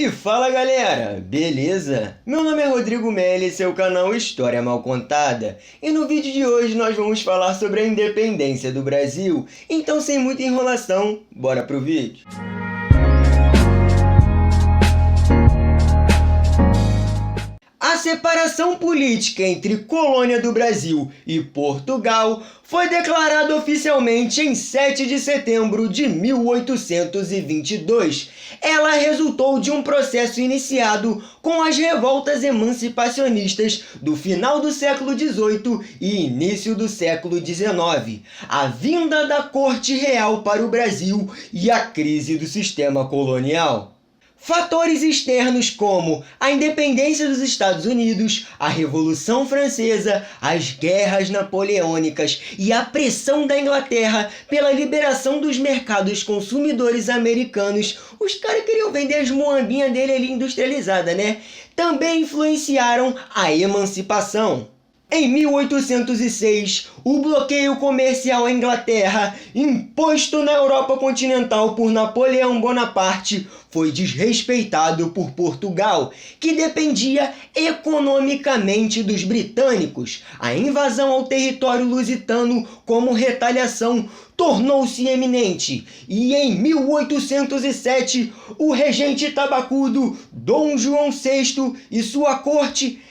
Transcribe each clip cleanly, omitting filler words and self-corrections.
E fala galera, beleza? Meu nome é Rodrigo Melli e seu canal História Mal Contada. E no vídeo de hoje nós vamos falar sobre a independência do Brasil. Então sem muita enrolação, bora pro vídeo. A separação política entre Colônia do Brasil e Portugal foi declarada oficialmente em 7 de setembro de 1822. Ela resultou de um processo iniciado com as revoltas emancipacionistas do final do século XVIII e início do século XIX, a vinda da Corte Real para o Brasil e a crise do sistema colonial. Fatores externos como a independência dos Estados Unidos, a Revolução Francesa, as guerras napoleônicas e a pressão da Inglaterra pela liberação dos mercados consumidores americanos. Os caras queriam vender as moambinhas dele ali industrializada, né? Também influenciaram a emancipação. Em 1806, o bloqueio comercial à Inglaterra, imposto na Europa continental por Napoleão Bonaparte, foi desrespeitado por Portugal, que dependia economicamente dos britânicos. A invasão ao território lusitano como retaliação tornou-se eminente, e em 1807, o regente tabacudo Dom João VI e sua corte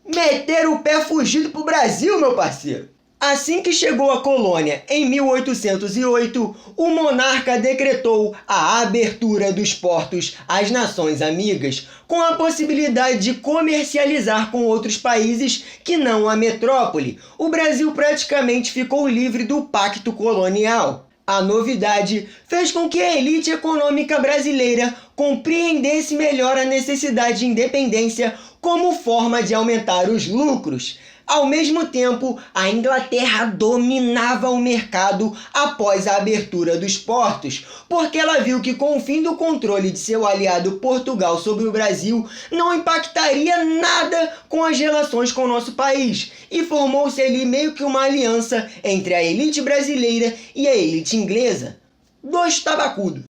meteram o pé fugido pro Brasil, meu parceiro. Assim que chegou a colônia, em 1808, o monarca decretou a abertura dos portos às nações amigas, com a possibilidade de comercializar com outros países que não a metrópole. O Brasil praticamente ficou livre do pacto colonial. A novidade fez com que a elite econômica brasileira compreendesse melhor a necessidade de independência como forma de aumentar os lucros. Ao mesmo tempo, a Inglaterra dominava o mercado após a abertura dos portos, porque ela viu que com o fim do controle de seu aliado Portugal sobre o Brasil, não impactaria nada com as relações com o nosso país, e formou-se ali meio que uma aliança entre a elite brasileira e a elite inglesa. Dois tabacudos.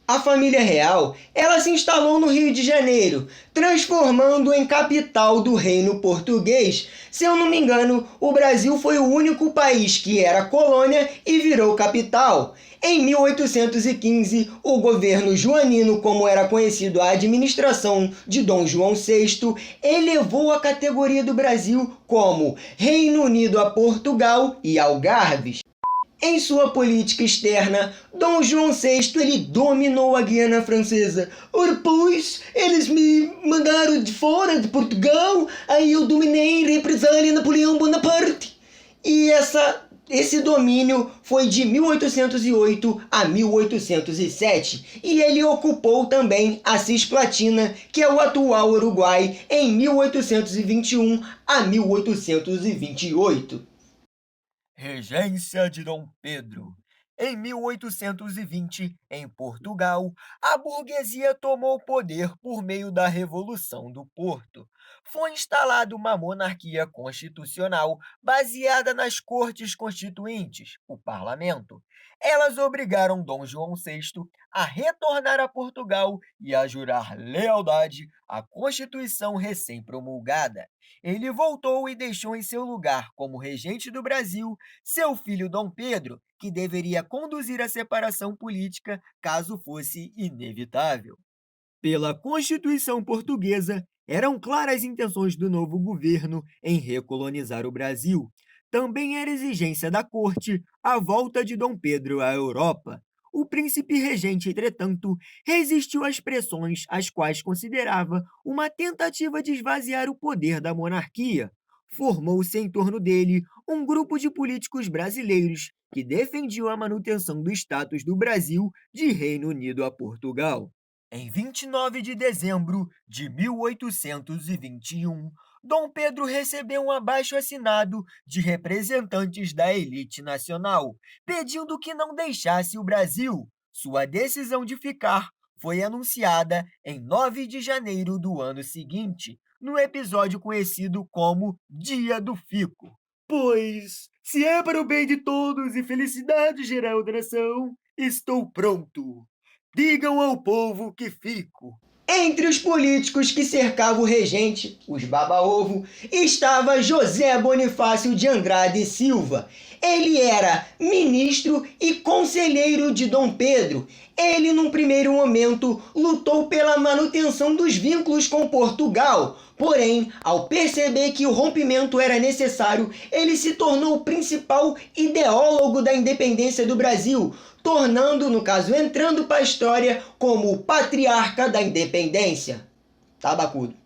A família real, ela se instalou no Rio de Janeiro, transformando em capital do reino português. Se eu não me engano, o Brasil foi o único país que era colônia e virou capital. Em 1815, o governo joanino, como era conhecido a administração de Dom João VI, elevou a categoria do Brasil como Reino Unido a Portugal e Algarves. Em sua política externa, Dom João VI ele dominou a Guiana Francesa. Ora, pois, eles me mandaram de fora de Portugal, aí eu dominei em represália Napoleão Bonaparte. E esse domínio foi de 1808 a 1807, e ele ocupou também a Cisplatina, que é o atual Uruguai, em 1821 a 1828. Regência de Dom Pedro. Em 1820, em Portugal, a burguesia tomou o poder por meio da Revolução do Porto. Foi instalada uma monarquia constitucional baseada nas Cortes Constituintes, o Parlamento. Elas obrigaram Dom João VI a retornar a Portugal e a jurar lealdade à Constituição recém-promulgada. Ele voltou e deixou em seu lugar, como regente do Brasil, seu filho Dom Pedro, que deveria conduzir a separação política caso fosse inevitável. Pela Constituição Portuguesa, eram claras as intenções do novo governo em recolonizar o Brasil. Também era exigência da corte a volta de Dom Pedro à Europa. O príncipe regente, entretanto, resistiu às pressões, as quais considerava uma tentativa de esvaziar o poder da monarquia. Formou-se em torno dele um grupo de políticos brasileiros que defendiam a manutenção do status do Brasil de Reino Unido a Portugal. Em 29 de dezembro de 1821, Dom Pedro recebeu um abaixo-assinado de representantes da elite nacional, pedindo que não deixasse o Brasil. Sua decisão de ficar foi anunciada em 9 de janeiro do ano seguinte, no episódio conhecido como Dia do Fico. Pois, se é para o bem de todos e felicidade geral da nação, estou pronto. Digam ao povo que fico. Entre os políticos que cercavam o regente, os baba-ovo, estava José Bonifácio de Andrade e Silva. Ele era ministro e conselheiro de Dom Pedro. Ele, num primeiro momento, lutou pela manutenção dos vínculos com Portugal. Porém, ao perceber que o rompimento era necessário, ele se tornou o principal ideólogo da independência do Brasil, tornando, no caso, entrando para a história como o patriarca da independência. Tabacudo.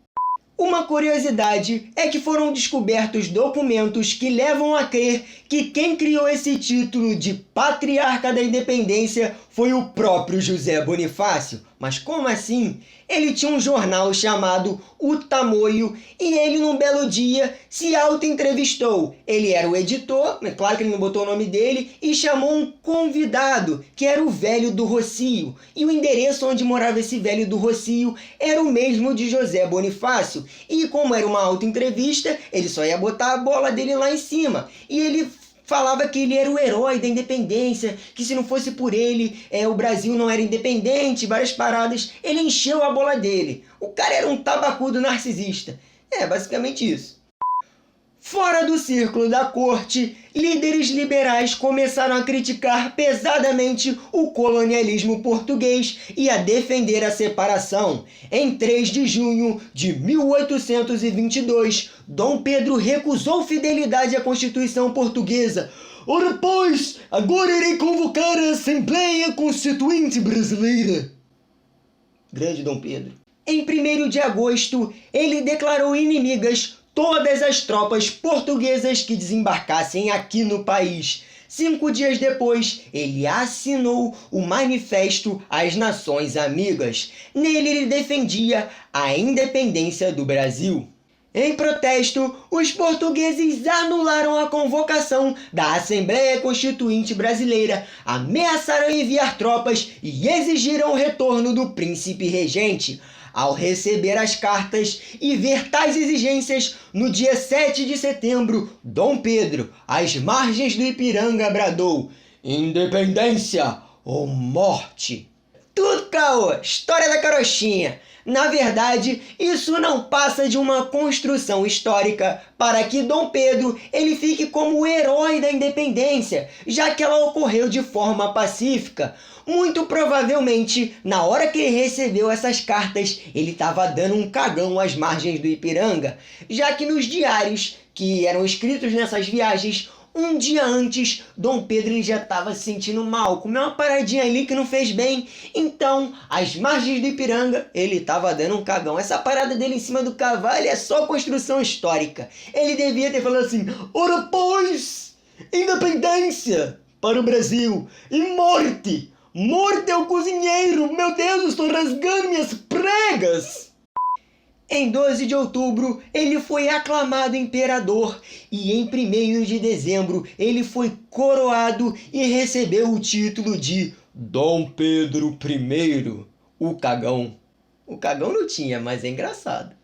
Uma curiosidade é que foram descobertos documentos que levam a crer que quem criou esse título de Patriarca da Independência foi o próprio José Bonifácio. Mas como assim? Ele tinha um jornal chamado O Tamoio e ele, num belo dia, se auto-entrevistou. Ele era o editor, é claro que ele não botou o nome dele, e chamou um convidado, que era o Velho do Rocio. E o endereço onde morava esse Velho do Rocio era o mesmo de José Bonifácio. E como era uma auto-entrevista, ele só ia botar a bola dele lá em cima. E ele falava que ele era o herói da independência, que se não fosse por ele, o Brasil não era independente, várias paradas. Ele encheu a bola dele. O cara era um tabacudo narcisista. É, basicamente isso. Fora do círculo da corte, líderes liberais começaram a criticar pesadamente o colonialismo português e a defender a separação. Em 3 de junho de 1822, Dom Pedro recusou fidelidade à Constituição Portuguesa. Ora pois, agora irei convocar a Assembleia Constituinte Brasileira. Grande Dom Pedro. Em 1º de agosto, ele declarou inimigas todas as tropas portuguesas que desembarcassem aqui no país. 5 dias depois, ele assinou o Manifesto às Nações Amigas. Nele, ele defendia a independência do Brasil. Em protesto, os portugueses anularam a convocação da Assembleia Constituinte Brasileira, ameaçaram enviar tropas e exigiram o retorno do príncipe regente. Ao receber as cartas e ver tais exigências, no dia 7 de setembro, Dom Pedro, às margens do Ipiranga, bradou: independência ou morte. Tudo caô, história da carochinha. Na verdade, isso não passa de uma construção histórica para que Dom Pedro ele fique como o herói da independência, já que ela ocorreu de forma pacífica. Muito provavelmente, na hora que ele recebeu essas cartas, ele estava dando um cagão às margens do Ipiranga, já que nos diários que eram escritos nessas viagens, um dia antes, Dom Pedro ele já estava se sentindo mal, comeu uma paradinha ali que não fez bem. Então, às margens do Ipiranga, ele estava dando um cagão. Essa parada dele em cima do cavalo é só construção histórica. Ele devia ter falado assim: ora pois, independência para o Brasil e morte. Morte ao cozinheiro. Meu Deus, estou rasgando minhas pregas. Em 12 de outubro, ele foi aclamado imperador e em 1º de dezembro ele foi coroado e recebeu o título de Dom Pedro I, o cagão. O cagão não tinha, mas é engraçado.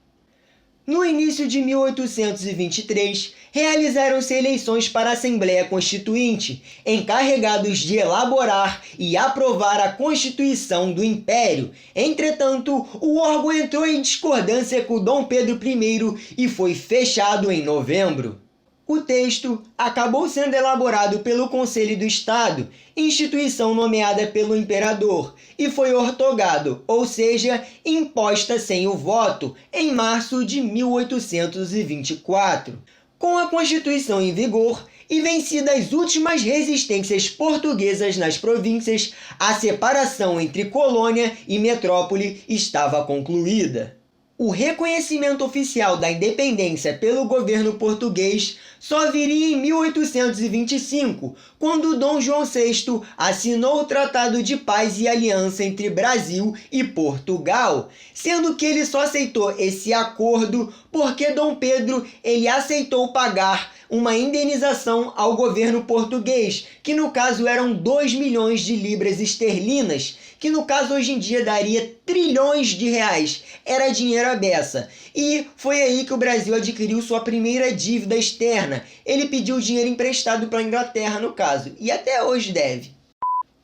No início de 1823, realizaram-se eleições para a Assembleia Constituinte, encarregados de elaborar e aprovar a Constituição do Império. Entretanto, o órgão entrou em discordância com Dom Pedro I e foi fechado em novembro. O texto acabou sendo elaborado pelo Conselho do Estado, instituição nomeada pelo imperador, e foi ortogado, ou seja, imposta sem o voto, em março de 1824. Com a Constituição em vigor e vencidas as últimas resistências portuguesas nas províncias, a separação entre colônia e metrópole estava concluída. O reconhecimento oficial da independência pelo governo português só viria em 1825, quando Dom João VI assinou o Tratado de Paz e Aliança entre Brasil e Portugal, sendo que ele só aceitou esse acordo porque Dom Pedro ele aceitou pagar uma indenização ao governo português, que no caso eram 2 milhões de libras esterlinas, que no caso hoje em dia daria trilhões de reais. Era dinheiro à beça. E foi aí que o Brasil adquiriu sua primeira dívida externa. Ele pediu dinheiro emprestado para a Inglaterra, no caso, e até hoje deve.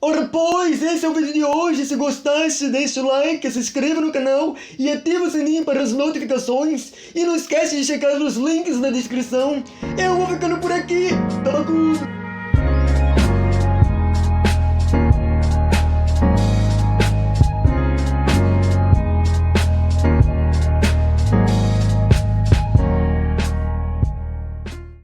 Ora pois, esse é o vídeo de hoje. Se gostaste, deixa o like, se inscreva no canal e ativa o sininho para as notificações. E não esquece de checar os links na descrição. Eu vou ficando por aqui. Tamo junto.